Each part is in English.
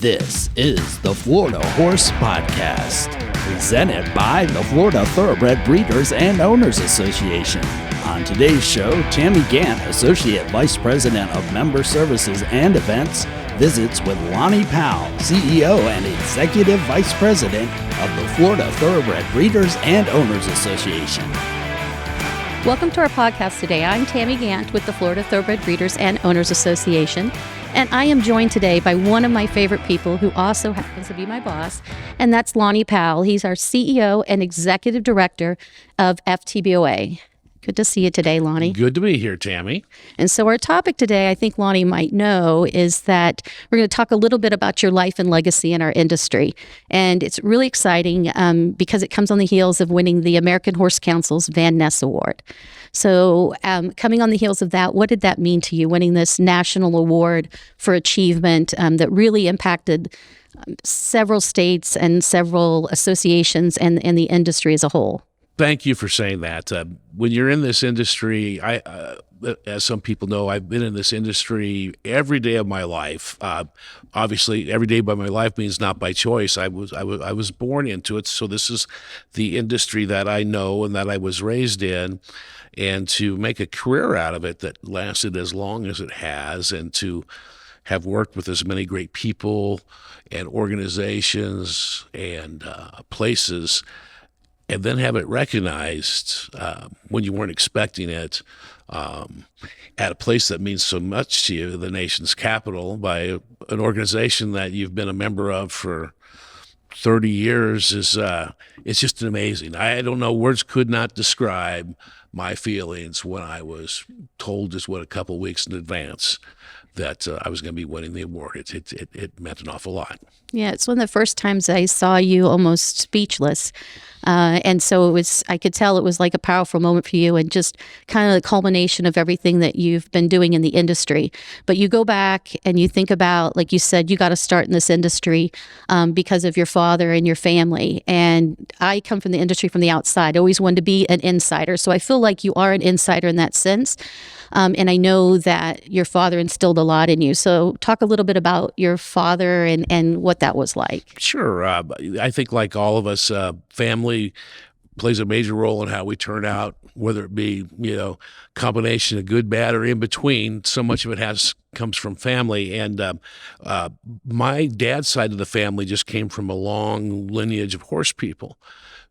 This is the Florida Horse Podcast, presented by the Florida Thoroughbred Breeders and Owners Association. On today's show, Tammy Gantt, Associate Vice President of Member Services and Events, visits with Lonny Powell, CEO and Executive Vice President of the Florida Thoroughbred Breeders and Owners Association. Welcome to our podcast today. I'm Tammy Gantt with the Florida Thoroughbred Breeders and Owners Association, and I am joined today by one of my favorite people who also happens to be my boss, and that's Lonny Powell. He's our CEO and Executive Director of FTBOA. Good to see you today, Lonny. Good to be here, Tammy. And so our topic today, I think Lonny might know, is that we're going to talk a little bit about your life and legacy in our industry. And it's really exciting because it comes on the heels of winning the American Horse Council's Van Ness Award. So coming on the heels of that, what did that mean to you, winning this national award for achievement that really impacted several states and several associations and the industry as a whole? Thank you for saying that. When you're in this industry, as some people know, I've been in this industry every day of my life. Obviously, every day by my life means not by choice. I was born into it, so this is the industry that I know and that I was raised in. And to make a career out of it that lasted as long as it has, and to have worked with as many great people and organizations and places, and then have it recognized when you weren't expecting it at a place that means so much to you, the nation's capital, by an organization that you've been a member of for 30 years is it's just amazing. I don't know, words could not describe my feelings when I was told just a couple of weeks in advance that I was going to be winning the award. It meant an awful lot. Yeah, it's one of the first times I saw you almost speechless. And so I could tell it was like a powerful moment for you, and just kind of the culmination of everything that you've been doing in the industry. But you go back and you think about, like you said, you got to start in this industry because of your father and your family. And I come from the industry from the outside. I always wanted to be an insider. So I feel like you are an insider in that sense. And I know that your father instilled a lot in you. So talk a little bit about your father and what that was like. Sure. I think like all of us, family plays a major role in how we turn out, whether it be, combination of good, bad, or in between. So much of it comes from family. And my dad's side of the family just came from a long lineage of horse people.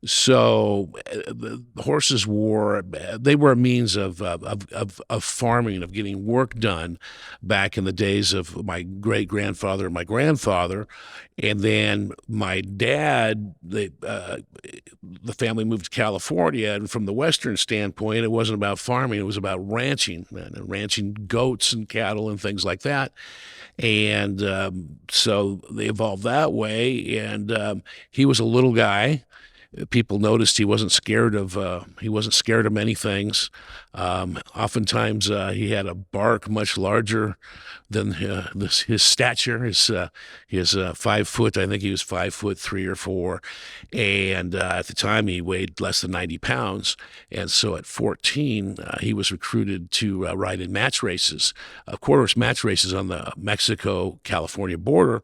So the horses were a means of farming, of getting work done back in the days of my great-grandfather and my grandfather. And then my dad, the family moved to California, and from the Western standpoint, it wasn't about farming, it was about ranching goats and cattle and things like that. And so they evolved that way, and he was a little guy. People noticed he wasn't scared of many things. Oftentimes he had a bark much larger than his stature. His 5 foot. I think he was 5'3" or 4", and at the time he weighed less than 90 pounds. And so at 14, he was recruited to ride in match races, quarter-horse match races on the Mexico-California border.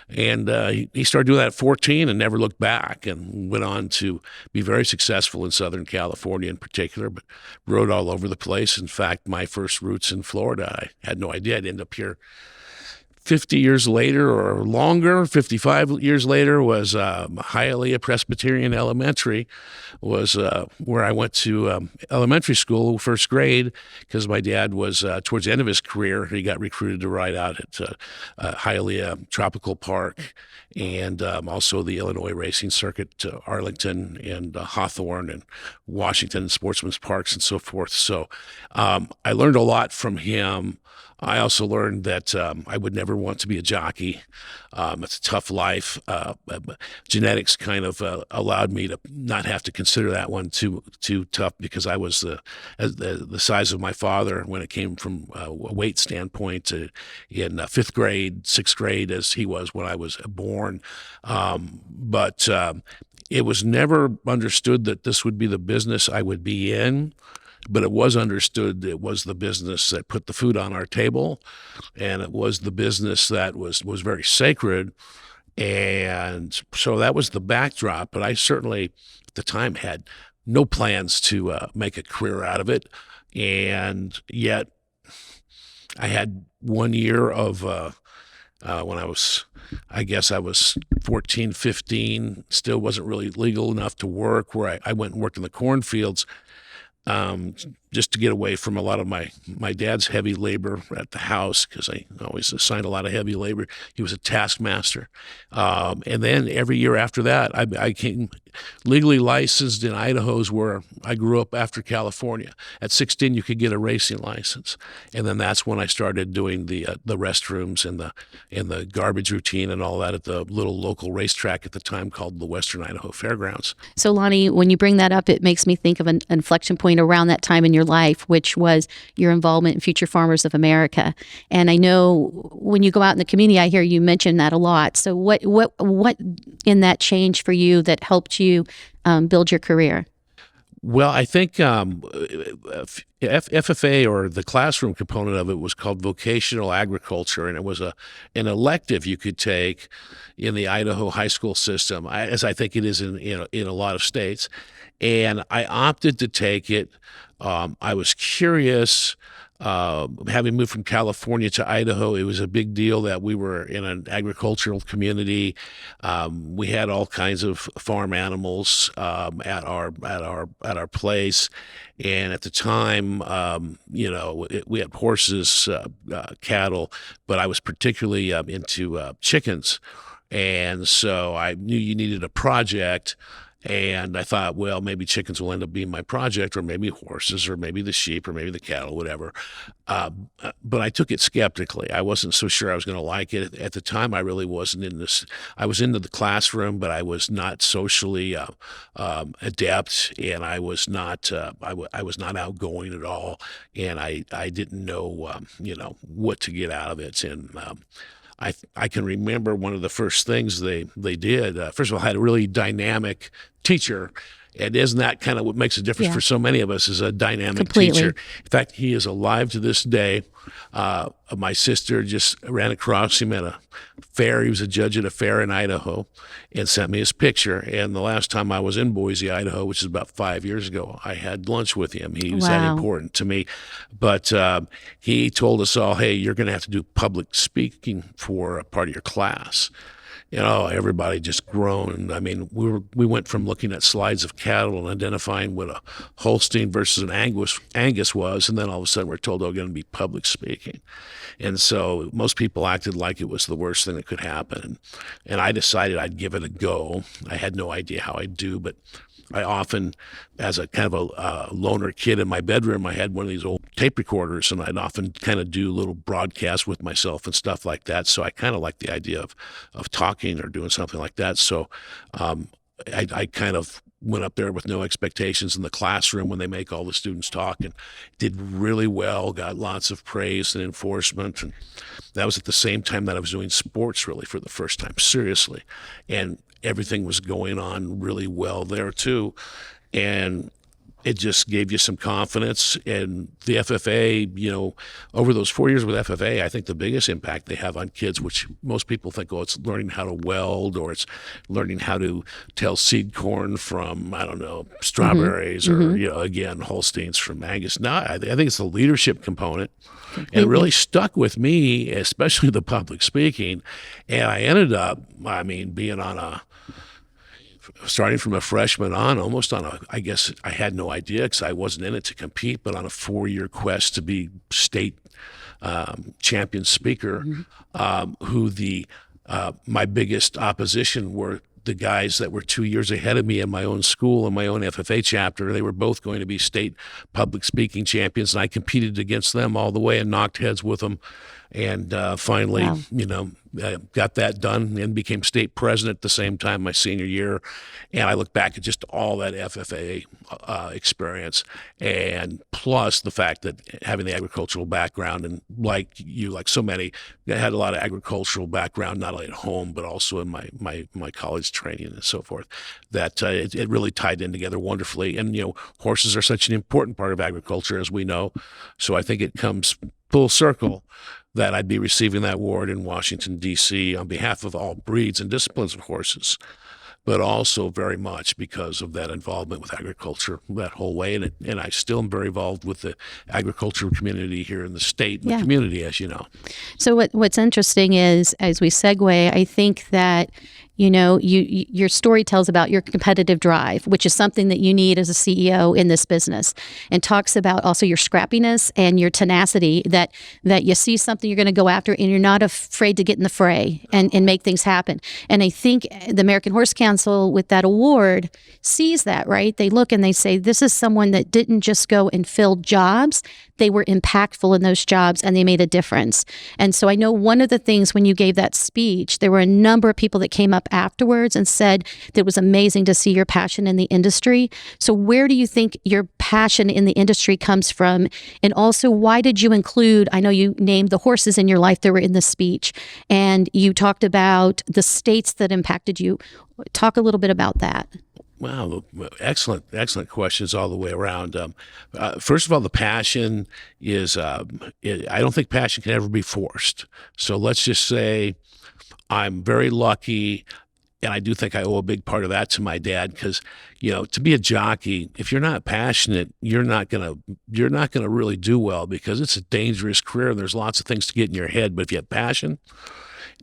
And he started doing that at 14 and never looked back, and went on to be very successful in Southern California in particular, but rode all over the place. In fact, my first roots in Florida, I had no idea I'd end up here 50 years later or longer. 55 years later was Hialeah Presbyterian Elementary, was where I went to elementary school, first grade, because my dad was, towards the end of his career, he got recruited to ride out at Hialeah Tropical Park, and also the Illinois Racing Circuit to Arlington and Hawthorne and Washington and Sportsman's Parks and so forth. So I learned a lot from him. I also learned that I would never want to be a jockey. It's a tough life. Genetics kind of allowed me to not have to consider that one too tough, because I was the size of my father when it came from a weight standpoint in fifth grade, sixth grade, as he was when I was born. But it was never understood that this would be the business I would be in. but it was understood it was the business that put the food on our table, and it was the business that was very sacred. And so that was the backdrop. But I certainly, at the time, had no plans to make a career out of it. And yet I had 1 year of when I guess I was 14, 15, still wasn't really legal enough to work, where I went and worked in the cornfields, just to get away from a lot of my dad's heavy labor at the house, because I always assigned a lot of heavy labor. He was a taskmaster. And then every year after that, I became legally licensed in Idaho's, where I grew up, after California. At 16, you could get a racing license. And then that's when I started doing the restrooms and the garbage routine and all that at the little local racetrack at the time called the Western Idaho Fairgrounds. So, Lonny, when you bring that up, it makes me think of an inflection point around that time in your life, which was your involvement in Future Farmers of America. And I know when you go out in the community, I hear you mention that a lot. So what in that changed for you that helped you build your career? Well, I think FFA, or the classroom component of it, was called vocational agriculture, and it was an elective you could take in the Idaho high school system, as I think it is in a lot of states. And I opted to take it. I was curious. Having moved from California to Idaho, it was a big deal that we were in an agricultural community. We had all kinds of farm animals at our place, and at the time, we had horses, cattle, but I was particularly into chickens, and so I knew you needed a project. And I thought, well, maybe chickens will end up being my project, or maybe horses, or maybe the sheep, or maybe the cattle, whatever. But I took it skeptically. I wasn't so sure I was going to like it. At the time, I really wasn't in this. I was into the classroom, but I was not socially adept, and I was not I was not outgoing at all, and I didn't know what to get out of it. And I can remember one of the first things they did. First of all, I had a really dynamic teacher, and isn't that kind of what makes a difference for so many of us, is a dynamic teacher. In fact, he is alive to this day. My sister just ran across him at a fair. He was a judge at a fair in Idaho, and sent me his picture. And the last time I was in Boise, Idaho, which is about 5 years ago, I had lunch with him. He was that important to me. But he told us all, hey, you're going to have to do public speaking for a part of your class. Everybody just groaned. I mean, we went from looking at slides of cattle and identifying what a Holstein versus an Angus was, and then all of a sudden we're told, we're going to be public speaking. And so most people acted like it was the worst thing that could happen. And I decided I'd give it a go. I had no idea how I'd do, but I often, as a kind of a loner kid in my bedroom, I had one of these old tape recorders, and I'd often kind of do little broadcasts with myself and stuff like that. So I kind of liked the idea of talking or doing something like that. So I kind of went up there with no expectations in the classroom when they make all the students talk, and did really well, got lots of praise and enforcement. And that was at the same time that I was doing sports really for the first time, seriously. And everything was going on really well there too. And it just gave you some confidence. And the FFA, over those 4 years with FFA, I think the biggest impact they have on kids, which most people think, it's learning how to weld, or it's learning how to tell seed corn from, strawberries, or, again, Holsteins from Angus. No, I think it's the leadership component. And it really stuck with me, especially the public speaking. And I ended up, being on starting from a freshman on, almost on I guess I had no idea because I wasn't in it to compete, but on a 4-year quest to be state champion speaker, who my biggest opposition were the guys that were 2 years ahead of me in my own school and my own FFA chapter. They were both going to be state public speaking champions, and I competed against them all the way and knocked heads with them And finally, Wow. got that done and became state president at the same time my senior year. And I look back at just all that FFA experience, and plus the fact that having the agricultural background, and like so many, I had a lot of agricultural background, not only at home, but also in my college training and so forth, that it really tied in together wonderfully. And, horses are such an important part of agriculture, as we know. So I think it comes full circle that I'd be receiving that award in Washington, D.C. on behalf of all breeds and disciplines of horses, but also very much because of that involvement with agriculture that whole way. And I still am very involved with the agricultural community here in the state and the community, as you know. So what's interesting is, as we segue, I think that your story tells about your competitive drive, which is something that you need as a CEO in this business, and talks about also your scrappiness and your tenacity, that you see something you're going to go after and you're not afraid to get in the fray and make things happen. And I think the American Horse Council, with that award, sees that, right? They look and they say, this is someone that didn't just go and fill jobs. They were impactful in those jobs and they made a difference. And so I know one of the things when you gave that speech, there were a number of people that came up afterwards and said that it was amazing to see your passion in the industry. So where do you think your passion in the industry comes from? And also, why did you include, I know you named the horses in your life that were in the speech, and you talked about the states that impacted you. Talk a little bit about that. Wow, excellent questions all the way around. First of all, the passion is, I don't think passion can ever be forced. So let's just say I'm very lucky, and I do think I owe a big part of that to my dad, because, to be a jockey, if you're not passionate, you're not gonna really do well, because it's a dangerous career and there's lots of things to get in your head. But if you have passion,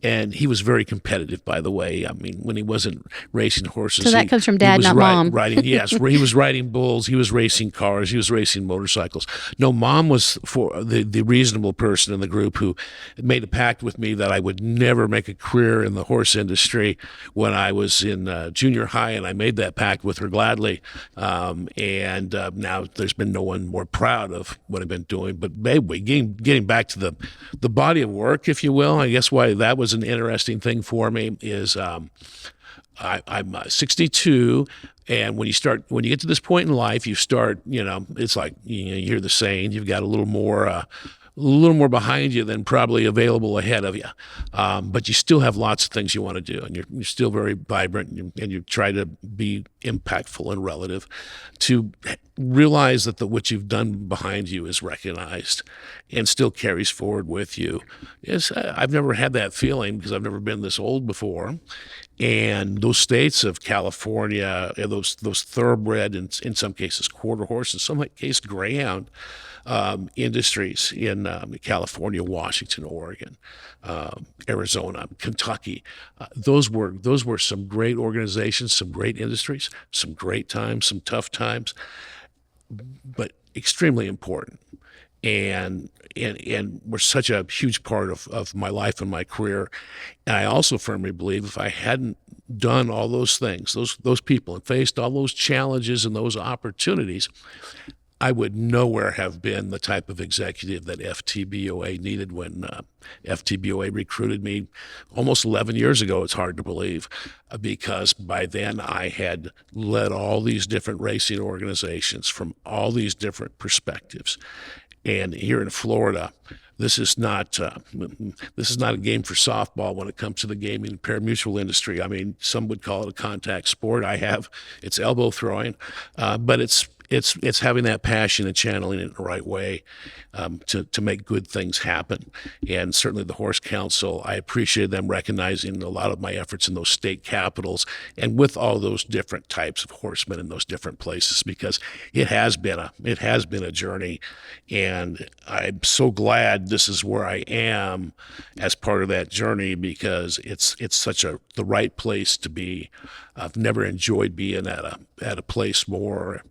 and he was very competitive, by the way. I mean, when he wasn't racing horses. So that comes from Dad, not Mom. Yes, he was riding bulls. He was racing cars. He was racing motorcycles. No, Mom was for the reasonable person in the group who made a pact with me that I would never make a career in the horse industry when I was in junior high, and I made that pact with her gladly. And now there's been no one more proud of what I've been doing. But anyway, getting back to the body of work, if you will, I guess why that was an interesting thing for me is I'm 62, and when you get to this point in life, you start, it's like, you hear the saying, you've got a little more behind you than probably available ahead of you. But you still have lots of things you want to do, and you're still very vibrant, and you try to be impactful and relative, to realize that what you've done behind you is recognized and still carries forward with you. I've never had that feeling, because I've never been this old before. And those states of California, those thoroughbred, and in some cases quarter horse, in some cases greyhound, industries in California, Washington, Oregon, Arizona, Kentucky. Those were some great organizations, some great industries, some great times, some tough times, but extremely important. And were such a huge part of my life and my career. And I also firmly believe if I hadn't done all those things, those people, and faced all those challenges and those opportunities, I would nowhere have been the type of executive that FTBOA needed when FTBOA recruited me almost 11 years ago. It's hard to believe, because by then I had led all these different racing organizations from all these different perspectives. And here in Florida, this is not a game for softball when it comes to the gaming and pari-mutuel industry. I mean, some would call it a contact sport. It's elbow throwing, but it's having that passion and channeling it in the right way to make good things happen. And certainly the Horse Council, I appreciated them recognizing a lot of my efforts in those state capitals and with all those different types of horsemen in those different places, because it has been a journey. And I'm so glad this is where I am as part of that journey, because it's such the right place to be. I've never enjoyed being at a place more,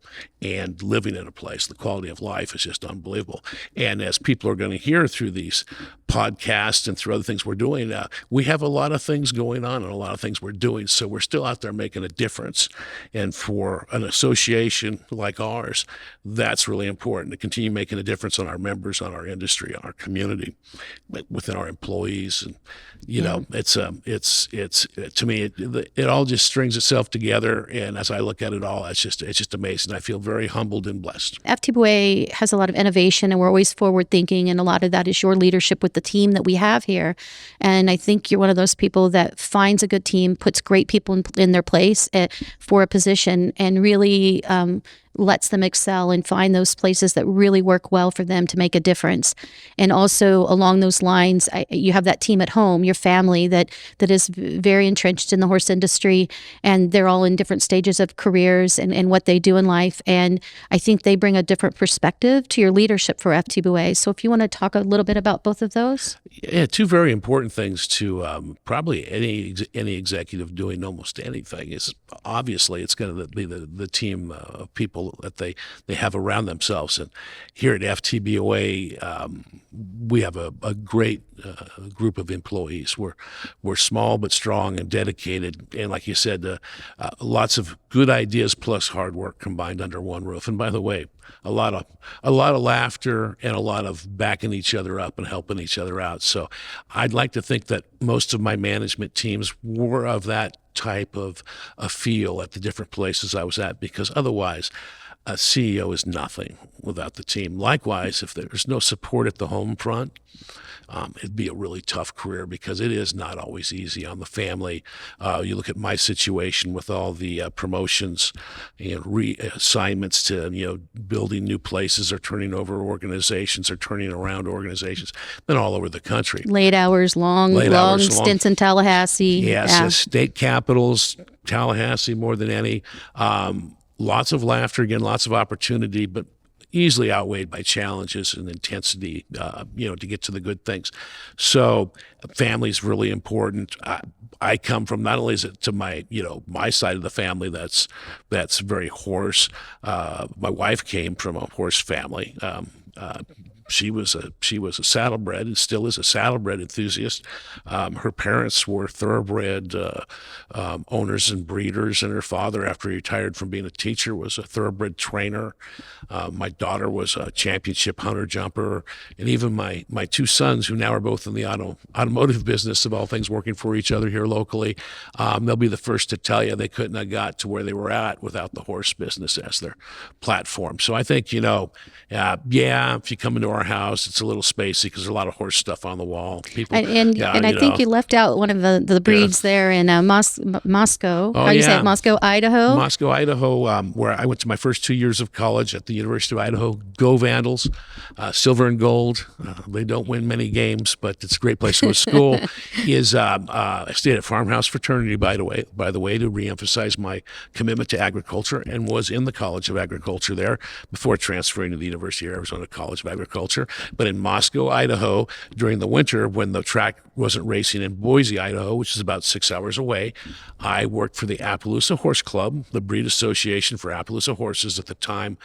and living in a place. The quality of life is just unbelievable. And as people are going to hear through these podcasts and through other things we're doing, we have a lot of things going on and a lot of things we're doing. So we're still out there making a difference. And for an association like ours, that's really important to continue making a difference on our members, on our industry, on our community, within our employees. And, it's to me, it all just strings itself together. And as I look at it all, it's just amazing. I feel very humbled and blessed. FTBOA has a lot of innovation, and we're always forward thinking, and a lot of that is your leadership with the team that we have here. And I think you're one of those people that finds a good team, puts great people in their place for a position, and really lets them excel and find those places that really work well for them to make a difference. And also along those lines, you have that team at home, your family that is very entrenched in the horse industry, and they're all in different stages of careers and what they do in life. And I think they bring a different perspective to your leadership for FTBOA. So if you want to talk a little bit about both of those. Yeah, two very important things to probably any executive doing almost anything is obviously it's going to be the team of people that they have around themselves. And here at FTBOA, we have a great group of employees. We're small but strong and dedicated, and like you said, lots of good ideas plus hard work combined under one roof. And by the way, a lot of laughter and a lot of backing each other up and helping each other out. So I'd like to think that most of my management teams were of that type of a feel at the different places I was at, because otherwise a CEO is nothing without the team. Likewise, if there's no support at the home front, it'd be a really tough career, because it is not always easy on the family. You look at my situation with all the promotions and reassignments to, building new places or turning over organizations or turning around organizations, been all over the country. Late hours, long stints in Tallahassee. Yes, state capitals, Tallahassee more than any. Lots of laughter, again, lots of opportunity, but easily outweighed by challenges and intensity, to get to the good things. So family is really important. I come from, not only is it to my, my side of the family that's very horse. My wife came from a horse family. She was a saddlebred and still is a saddlebred enthusiast. Her parents were thoroughbred owners and breeders, and her father, after he retired from being a teacher, was a thoroughbred trainer. My daughter was a championship hunter jumper, and even my two sons, who now are both in the automotive business, of all things, working for each other here locally, they'll be the first to tell you they couldn't have got to where they were at without the horse business as their platform. So I think, if you come into our house, it's a little spacey because there's a lot of horse stuff on the wall. People, and I think you left out one of the breeds there in Moscow. Oh, How do you say it? Moscow, Idaho? Moscow, Idaho, where I went to my first 2 years of college at the University of Idaho. Go Vandals, silver and gold. They don't win many games, but it's a great place to go to school. I stayed at Farmhouse Fraternity, by the way, to reemphasize my commitment to agriculture, and was in the College of Agriculture there before transferring to the University of Arizona College of Agriculture. But in Moscow, Idaho, during the winter, when the track wasn't racing in Boise, Idaho, which is about 6 hours away, I worked for the Appaloosa Horse Club, the breed association for Appaloosa horses at the time,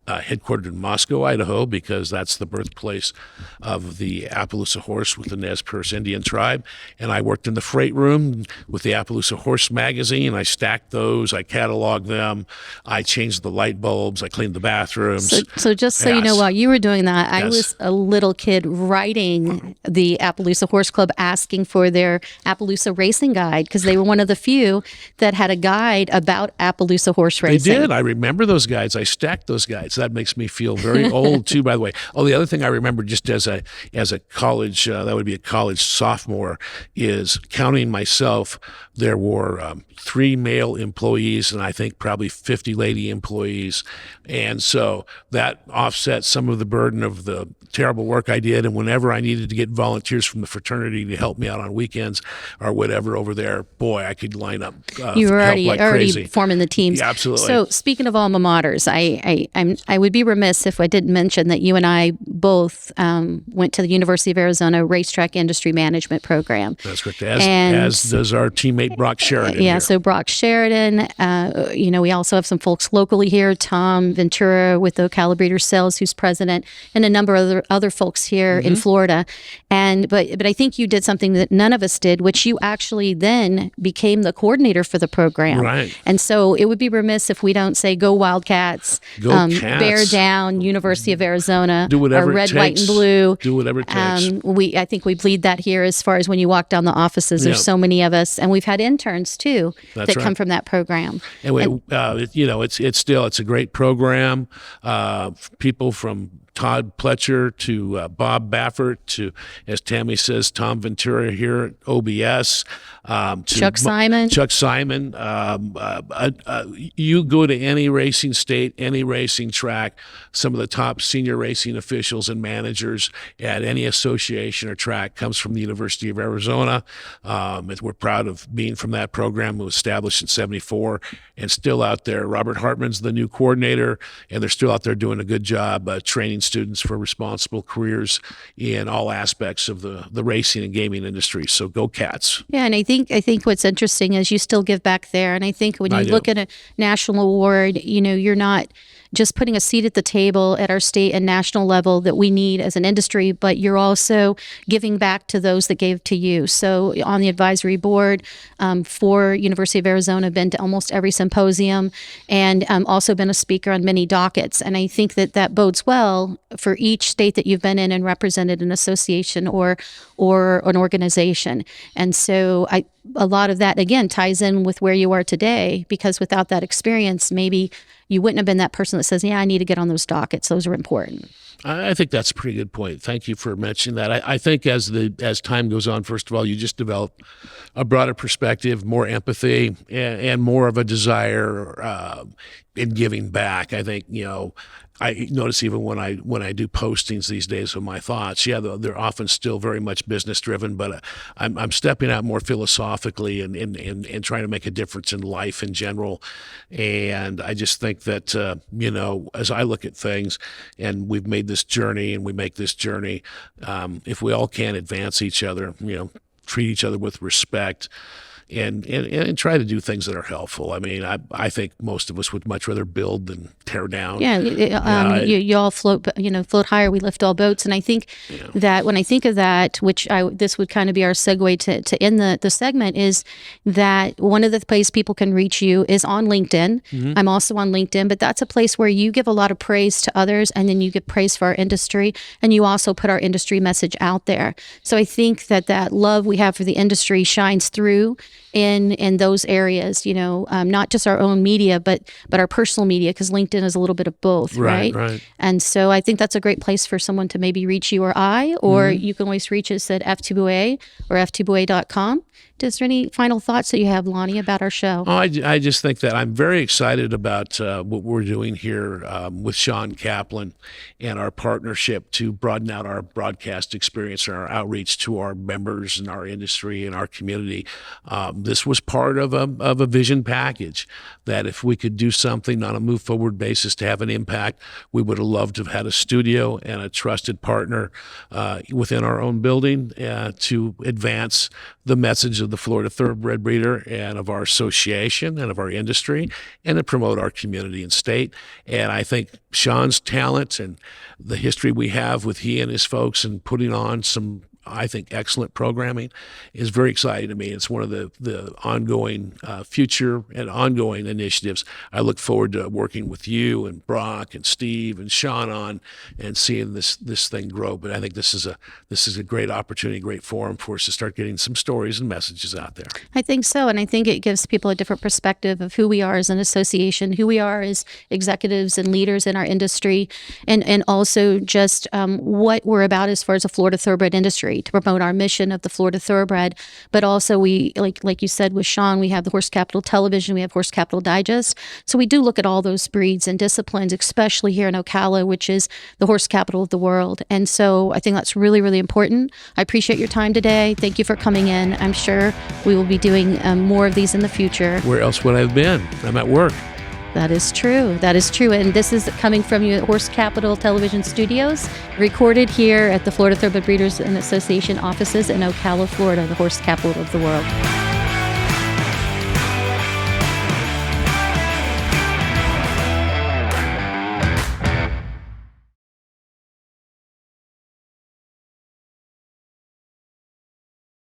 headquartered in Moscow, Idaho, because that's the birthplace of the Appaloosa horse with the Nez Perce Indian tribe. And I worked in the freight room with the Appaloosa Horse magazine. I stacked those, I cataloged them, I changed the light bulbs, I cleaned the bathrooms. So just so you know, while you were doing that, I was a little kid writing the Appaloosa Horse Club, asking for their Appaloosa racing guide, because they were one of the few that had a guide about Appaloosa horse racing. They did. I remember those guides. I stacked those guides. That makes me feel very old too, by the way. Oh, the other thing I remember, just as a college, that would be a college sophomore, is counting myself. There were 3 male employees and I think probably 50 lady employees. And so that offset some of the burden of the terrible work I did. And whenever I needed to get volunteers from the fraternity to help me out on weekends or whatever over there, boy, I could line up. You were already forming the teams. Yeah, absolutely. So speaking of alma maters, I would be remiss if I didn't mention that you and I both went to the University of Arizona Racetrack Industry Management Program. That's correct. As does our teammate Brock Sheridan. Yeah, so Brock Sheridan. We also have some folks locally here. Tom Ventura with the Ocala Breeder Sales, who's president, and a number of other folks here in Florida. But I think you did something that none of us did, which you actually then became the coordinator for the program. Right. And so it would be remiss if we don't say go Wildcats, Go Cats. Bear down, University of Arizona, Do whatever or red, it white, takes. and blue. Do whatever it takes. I think we bleed that here as far as when you walk down the offices. There's Yep. so many of us, and we've had interns too That's that come right. from that program. And it's a great program. People from Todd Pletcher to Bob Baffert to, as Tammy says, Tom Ventura here at OBS. To Chuck Simon. Chuck Simon. You go to any racing state, any racing track, some of the top senior racing officials and managers at any association or track comes from the University of Arizona. We're proud of being from that program. It was established in '74 and still out there. Robert Hartman's the new coordinator, and they're still out there doing a good job training students for responsible careers in all aspects of the racing and gaming industry. So go Cats. Yeah, and I think what's interesting is you still give back there. And I think when you look at a national award, you're not just putting a seat at the table at our state and national level that we need as an industry, but you're also giving back to those that gave to you. So on the advisory board for University of Arizona, been to almost every symposium, and also been a speaker on many dockets. And I think that bodes well for each state that you've been in and represented an association or an organization. And so a lot of that, again, ties in with where you are today, because without that experience, maybe you wouldn't have been that person that says, yeah, I need to get on those dockets. Those are important. I think that's a pretty good point. Thank you for mentioning that. I think as time goes on, first of all, you just develop a broader perspective, more empathy, and more of a desire in giving back. I think, I notice even when I do postings these days of my thoughts, they're often still very much business driven, but I'm stepping out more philosophically and trying to make a difference in life in general. And I just think that, as I look at things, and we've made this journey and we make this journey, if we all can advance each other, treat each other with respect, and try to do things that are helpful. I mean, I think most of us would much rather build than tear down. Yeah, you all float higher. We lift all boats, and I think that when I think of that, this would kind of be our segue to end the segment, is that one of the places people can reach you is on LinkedIn. Mm-hmm. I'm also on LinkedIn, but that's a place where you give a lot of praise to others, and then you give praise for our industry, and you also put our industry message out there. So I think that love we have for the industry shines through in those areas, not just our own media, but our personal media, because LinkedIn is a little bit of both, right? Right. And so I think that's a great place for someone to maybe reach you or you can always reach us at FTBOA or FTBOA.com. Is there any final thoughts that you have, Lonny, about our show? Oh, I just think that I'm very excited about what we're doing here with Sean Kaplan and our partnership to broaden out our broadcast experience and our outreach to our members and our industry and our community. This was part of a vision package that if we could do something on a move forward basis to have an impact, we would have loved to have had a studio and a trusted partner within our own building to advance the message of the Florida Thoroughbred Breeder and of our association and of our industry, and to promote our community and state. And I think Sean's talent and the history we have with he and his folks and putting on some, I think, excellent programming is very exciting to me. It's one of the ongoing future and ongoing initiatives. I look forward to working with you and Brock and Steve and Sean on and seeing this thing grow. But I think this is a great opportunity, great forum for us to start getting some stories and messages out there. I think so, and I think it gives people a different perspective of who we are as an association, who we are as executives and leaders in our industry, and also just what we're about as far as the Florida Thoroughbred industry, to promote our mission of the Florida Thoroughbred. But also we, like you said with Sean, we have the Horse Capital Television, we have Horse Capital Digest. So we do look at all those breeds and disciplines, especially here in Ocala, which is the horse capital of the world. And so I think that's really, really important. I appreciate your time today. Thank you for coming in. I'm sure we will be doing more of these in the future. Where else would I have been? I'm at work. That is true. That is true. And this is coming from you at Horse Capital Television Studios, recorded here at the Florida Thoroughbred Breeders and Association offices in Ocala, Florida, the horse capital of the world.